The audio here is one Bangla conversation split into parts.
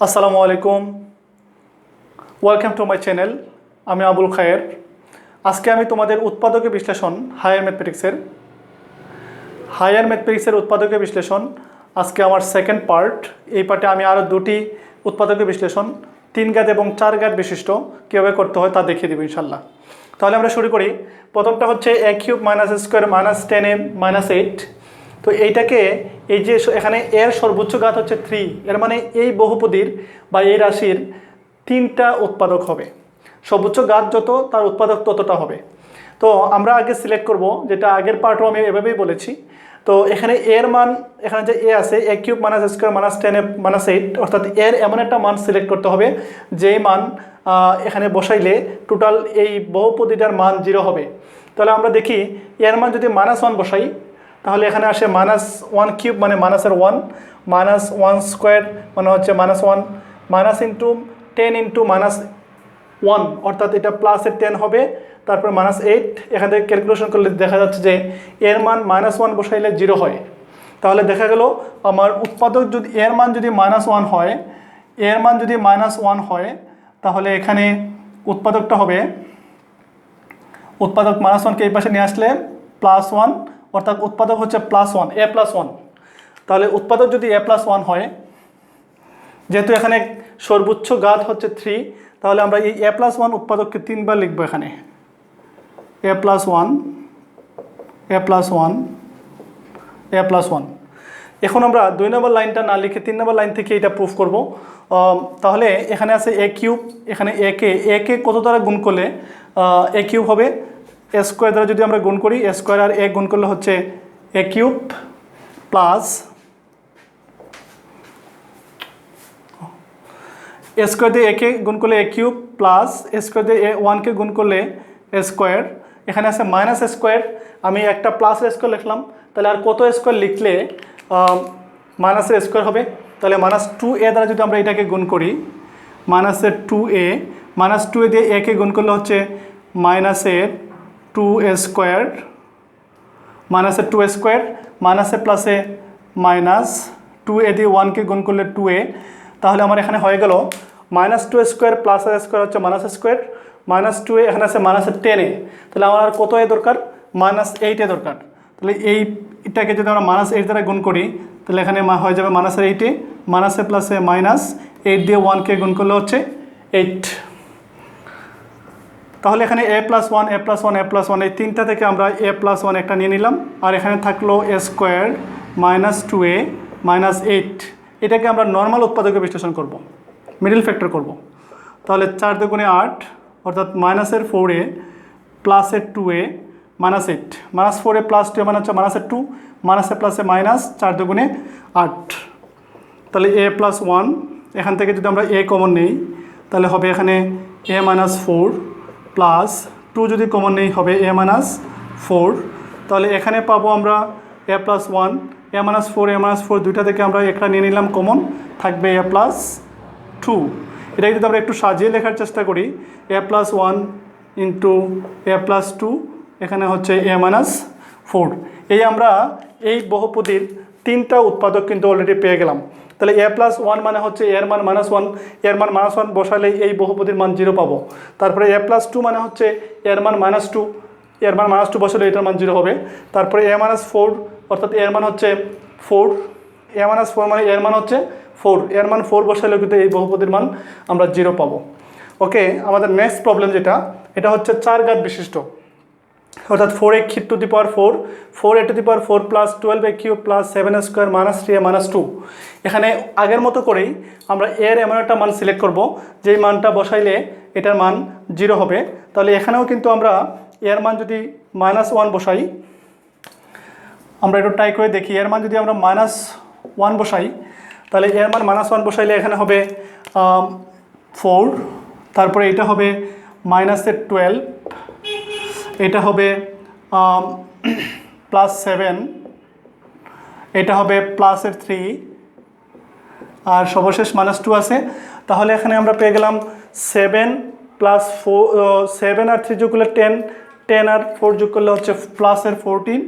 আসসালামু আলাইকুম, ওয়েলকাম টু মাই চ্যানেল। আমি আবুল খায়ের। আজকে আমি তোমাদের উৎপাদকীয় বিশ্লেষণ হায়ার ম্যাথমেটিক্সের উৎপাদকীয় বিশ্লেষণ আজকে আমার সেকেন্ড পার্ট। এই পার্টে আমি আরও দুটি উৎপাদকীয় বিশ্লেষণ 3 ঘাত এবং 4 ঘাত বিশিষ্ট কীভাবে করতে হয় তা দেখিয়ে দেবো ইনশাল্লাহ। তাহলে আমরা শুরু করি। প্রথমটা হচ্ছে a cube minus square minus 10a minus 8। তো এইটাকে এই যে এখানে এর সর্বোচ্চ ঘাত হচ্ছে 3, এর মানে এই বহুপদীর বা এই রাশির 3টা উৎপাদক হবে। সর্বোচ্চ ঘাত যত তার উৎপাদক ততটা হবে। তো আমরা আগে সিলেক্ট করব, যেটা আগের পার্টও আমি এভাবেই বলেছি। তো এখানে এর মান, এখানে যে এ আছে a cube minus square minus 10a minus 8, অর্থাৎ এর এমন একটা মান সিলেক্ট করতে হবে যেই মান এখানে বসাইলে টোটাল এই বহুপদীটার মান 0 হবে। তাহলে আমরা দেখি এর মান যদি -1 বসাই তাহলে এখানে আসে -1 কিউব মানে মাইনাসের 1, -1 স্কোয়ার মানে হচ্ছে -1, মাইনাস ইন্টু 10 ইন্টু -1 অর্থাৎ এটা প্লাসের 10 হবে, তারপর -8। এখান থেকে ক্যালকুলেশন করলে দেখা যাচ্ছে যে এর মান -1 বসাইলে 0 হয়। তাহলে দেখা গেল আমার উৎপাদক যদি এর মান যদি -1 হয়, এর মান যদি -1 হয় তাহলে এখানে উৎপাদকটা হবে, উৎপাদক -1কে এই পাশে নিয়ে আসলে +1, অর্থাৎ উৎপাদক হচ্ছে +1, a+1। তাহলে উৎপাদক যদি a+1 হয়, যেহেতু এখানে সর্বোচ্চ ঘাত হচ্ছে 3, তাহলে আমরা এই a+1 উৎপাদককে 3 বার লিখবো। এখানে a+1 a+1 a+1। এখন আমরা 2 নম্বর লাইনটা না লিখে 3 নম্বর লাইন থেকে এটা প্রুফ করব। তাহলে এখানে আছে a কিউব, এখানে a কে কত দ্বারা গুণ করলে a কিউব হবে? a স্কোয়ার দ্বারা যদি আমরা গুণ করি, a স্কোয়ার আর a গুণ করলে হচ্ছে a cube plus a square দিয়ে a কে গুণ করলে a cube plus a square দিয়ে a1কে গুণ করলে a স্কোয়ার। এখানে আছে মাইনাস স্কোয়ার, আমি একটা প্লাসের স্কোয়ার লিখলাম। তাহলে আর কত স্কোয়ার লিখলে মাইনাসের স্কোয়ার হবে? তাহলে -2a দ্বারা যদি আমরা এটাকে গুণ করি, মাইনাসের 2a, -2a দিয়ে a কে গুণ করলে হচ্ছে মাইনাসের 2a স্কোয়ার, মাইনাসের 2a স্কোয়ার, মাইনাসে প্লাসে মাইনাস 2a দিয়ে 1কে গুণ করলে 2a। তাহলে আমার এখানে হয়ে গেল -2a square plus a square হচ্ছে মাইনাস স্কোয়ার, -2a এখানে আছে -10a। তাহলে আমার আর কত এ দরকার? -8 এ দরকার। তাহলে এইটাকে যদি আমরা -8 দ্বারা গুণ করি তাহলে এখানে হয়ে যাবে -8, মাইনাসে প্লাসে -8 দিয়ে 1কে গুণ করলে হচ্ছে 8। তাহলে এখানে a+1 a+1 a+1 এই তিনটা থেকে আমরা a+1 একটা নিয়ে নিলাম, আর এখানে থাকলো a স্কোয়ার -2a -8। এটাকে আমরা নর্মাল উৎপাদকে বিশ্লেষণ করব, মিডল ফ্যাক্টর করব। তাহলে 4 দুগুণে 8, অর্থাৎ -4a প্লাসের 2a -8, -4a প্লাস 2 মানে হচ্ছে -2, মাইনাসে প্লাসে মাইনাস 4 দুগুণে 8। তাহলে a+1, এখান থেকে যদি আমরা a কমন নেই তাহলে হবে এখানে a-4 প্লাস 2 যদি কমন নেই হবে a-4। তাহলে এখানে পাবো আমরা a+1, a-4 a-4 দুইটা থেকে আমরা একটা নিয়ে নিলাম কমন, থাকবে a+2। এটাকে যদি আমরা একটু সাজিয়ে লেখার চেষ্টা করি, a+1 ইন্টু a+2, এখানে হচ্ছে a-4। এই আমরা এই বহুপদীর 3টা উৎপাদক কিন্তু অলরেডি পেয়ে গেলাম। তাহলে a+1 মানে হচ্ছে এর মান -1, এর মান -1 বসালে এই বহুপদীর মান 0 পাবো। তারপরে a+2 মানে হচ্ছে এর মান -2, এর মান -2 বসালে এটার মান 0 হবে। তারপরে a-4 অর্থাৎ এর মান হচ্ছে 4, a-4 মানে এর মান হচ্ছে 4, এর মান 4 বসালে কিন্তু এই বহুপদীর মান আমরা 0 পাবো। ওকে, আমাদের নেক্সট প্রবলেম যেটা, এটা হচ্ছে 4 ঘাত বিশিষ্ট, অর্থাৎ 4a to the power 4, 4a to the power 4 plus 12a cube plus 7a square -3a -2। এখানে আগের মতো করেই আমরা এর এমন একটা মান সিলেক্ট করব যেই মানটা বসাইলে এটার মান 0 হবে। তাহলে এখানেও কিন্তু আমরা এর মান যদি -1 বসাই, আমরা একটু ট্রাই করে দেখি। এর মান যদি আমরা -1 বসাই তাহলে এর মান -1 বসাইলে এখানে হবে 4, তারপরে এটা হবে -12, এটা হবে +7, এটা হবে +3, আর সর্বশেষ -2 আছে। তাহলে এখানে আমরা পেয়ে গেলাম 7 + 4, 7 আর 3 যোগ করলে 10, 10 আর 4 যোগ করলে হচ্ছে +14,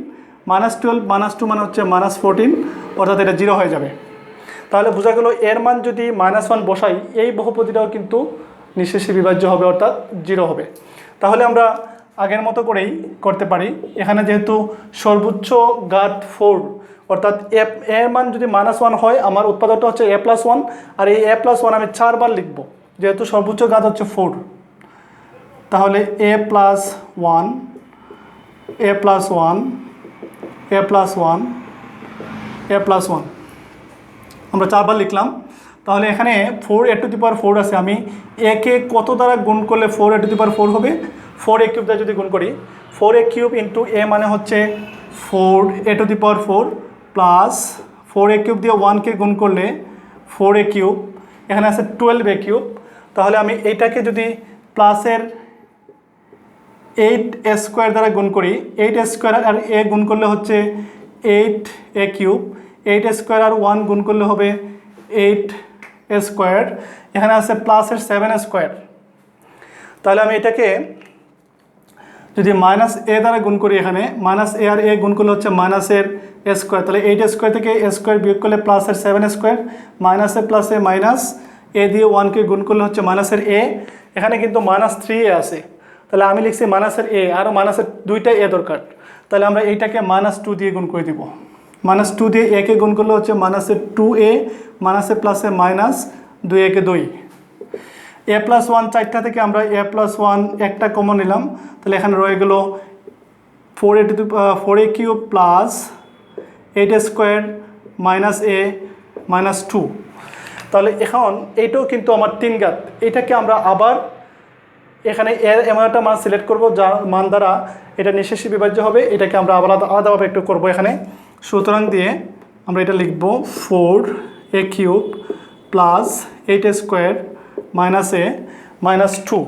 -12 -2 মানে হচ্ছে -14, অর্থাৎ এটা 0 হয়ে যাবে। তাহলে বোঝা গেল এর মান যদি -1 বসাই এই বহুপদীটাও কিন্তু নিঃশেষে বিভাজ্য হবে, অর্থাৎ 0 হবে। তাহলে আমরা আগের মতো করেই করতে পারি। এখানে যেহেতু সর্বোচ্চ ঘাত 4, অর্থাৎ এর মান যদি -1 হয় আমার উৎপাদকটা হচ্ছে a+1, আর এই a+1 আমি 4 বার লিখব যেহেতু সর্বোচ্চ ঘাত হচ্ছে 4। তাহলে a+1 a+1 a+1 a+1 আমরা 4 বার লিখলাম। তাহলে এখানে 4a⁴ আছে, আমি a কে কত দ্বারা গুণ করলে 4a⁴ হবে? 4a³ দ্বারা যদি গুণ করি 4a³ ইন্টু a মানে হচ্ছে 4a⁴ প্লাস 4a³ দিয়ে 1কে গুণ করলে 4a³, এখানে আছে 12a³। তাহলে আমি এইটাকে যদি প্লাসের 8a² দ্বারা গুণ করি, 8a² আর a গুণ করলে হচ্ছে 8a³, 8a² আর 1 গুণ করলে হবে 8a², এখানে আছে প্লাসের 7a²। তাহলে আমি এটাকে যদি -a দ্বারা গুণ করি, এখানে -a আর a গুণ করলে হচ্ছে -a², তাহলে 8a² থেকে a² বিয়োগ করলে প্লাসের 7a², -a প্লাসে মাইনাস a দিয়ে 1কে গুণ করলে হচ্ছে -a। এখানে কিন্তু -3a আছে, তাহলে আমি লিখছি -a, আরও দুইটা a দরকার। তাহলে আমরা এইটাকে -2 দিয়ে গুণ করে দিব। -2 দিয়ে a কে গুণ করলে হচ্ছে -2a, -a প্লাসে মাইনাস 2a কে 2। a+1 চারটা থেকে আমরা a+1 একটা কমন নিলাম, তাহলে এখানে রয়ে গেল 4a³ প্লাস 8a² -a -2। তাহলে এখন এইটাও কিন্তু আমার 3 ঘাত, এটাকে আমরা আবার এখানে এর এমন একটা মান সিলেক্ট করব যার মান দ্বারা এটা নিঃশেষে বিভাজ্য হবে। এটাকে আমরা আবার আলাদাভাবে একটু করব এখানে। সুতরাং দিয়ে আমরা এটা লিখব 4a³ প্লাস 8a² -a -2।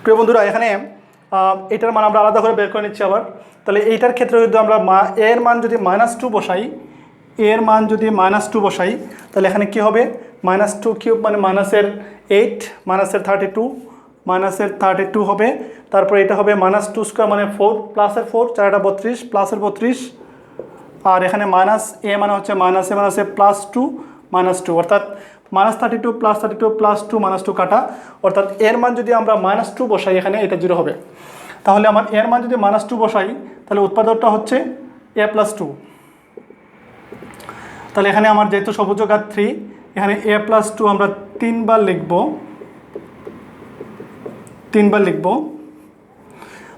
প্রিয় বন্ধুরা, এখানে এটার মান আমরা আলাদা করে বের করে নিচ্ছি আবার। তাহলে এইটার ক্ষেত্রে যদি আমরা এর মান যদি -2 বসাই, এর মান যদি -2 বসাই, তাহলে এখানে কি হবে? -2³ মানে -8 -32 হবে। তারপর এটা হবে -2² মানে 4 প্লাসের 4 4টা 32 প্লাসের 32, আর এখানে -a মানে হচ্ছে -a +2 -2, অর্থাৎ -32 +32 +2 -2 কাটা, অর্থাৎ এর মান যদি আমরা -2 বসাই এখানে এটা 0 হবে। তাহলে আমার এর মান যদি -2 বসাই তাহলে উৎপাদকটা হচ্ছে a+2। তাহলে এখানে আমার যেহেতু সর্বোচ্চ ঘাত 3, এখানে a+2 আমরা 3 বার লিখব।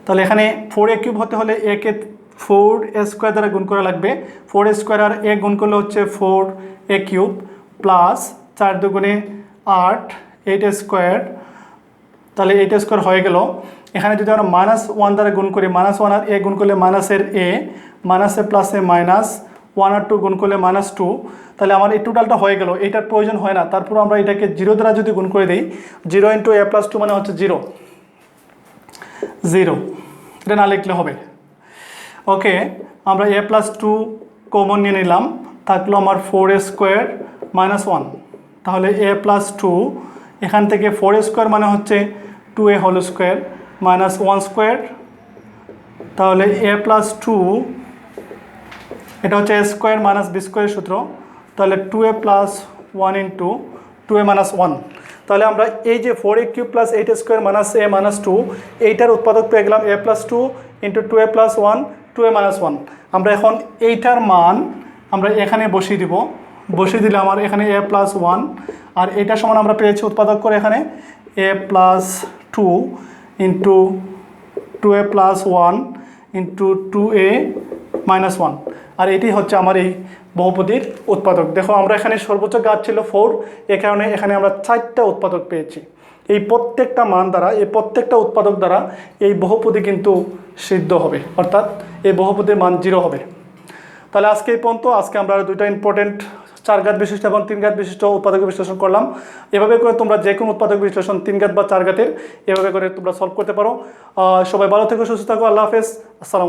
তাহলে এখানে 4a³ হতে হলে a কে 4a² দ্বারা গুণ করা লাগবে। 4a² আর a গুণ করলে হচ্ছে 4a³ প্লাস 4 দুগুণে 8 8a², তাহলে 8a² হয়ে গেল। এখানে যদি আমরা -1 দ্বারা গুণ করি, -1 আর a গুণ করলে -এর a প্লাসে মাইনাস 1 আর 2 গুণ করলে -2, তাহলে আমার এই টোটালটা হয়ে গেল। এইটার প্রয়োজন হয় না, তারপর আমরা এটাকে 0 দ্বারা যদি গুণ করে দিই, 0 × a+2 মানে হচ্ছে 0, এটা না লিখলে হবে। ওকে, আমরা a+2 কমন নিয়ে নিলাম, থাকলো আমার 4a² -1। তাহলে a+2 এখান থেকে 4a² মানে হচ্ছে 2a² -1², তাহলে a+2 এটা হচ্ছে a² -b² সূত্র, তাহলে 2a + 1 × 2a - 1। তাহলে আমরা এই যে 4a³ + 8a² -a -2 এইটার উৎপাদক পেয়ে গেলাম a+2 × 2a + 1 2a - 1। আমরা এখন এইটার মান আমরা এখানে বসিয়ে দিব, বসিয়ে দিলে আমার এখানে a+1, আর এইটার সমান আমরা পেয়েছি উৎপাদক করে এখানে a+2 × 2a + 1 × 2a - 1, আর এটি হচ্ছে আমার এই বহুপদীর উৎপাদক। দেখো আমরা এখানে সর্বোচ্চ ঘাত ছিল 4, এ কারণে এখানে আমরা 4টা উৎপাদক পেয়েছি। এই প্রত্যেকটা মান দ্বারা, এই প্রত্যেকটা উৎপাদক দ্বারা এই বহুপদী কিন্তু সিদ্ধ হবে, অর্থাৎ এই বহুপদীর মান 0 হবে। তাহলে আজকে এই পর্যন্ত। আজকে আমরা দুইটা ইম্পর্টেন্ট 4 ঘাত বিশিষ্ট এবং 3 ঘাত বিশিষ্ট উৎপাদক বিশ্লেষণ করলাম। এভাবে করে তোমরা যে কোনো উৎপাদক বিশ্লেষণ 3 ঘাত বা 4 ঘাতের এভাবে করে তোমরা সলভ করতে পারো। সবাই ভালো থেকো, সুস্থ থাকো। আল্লাহ হাফেজ। আসসালাম।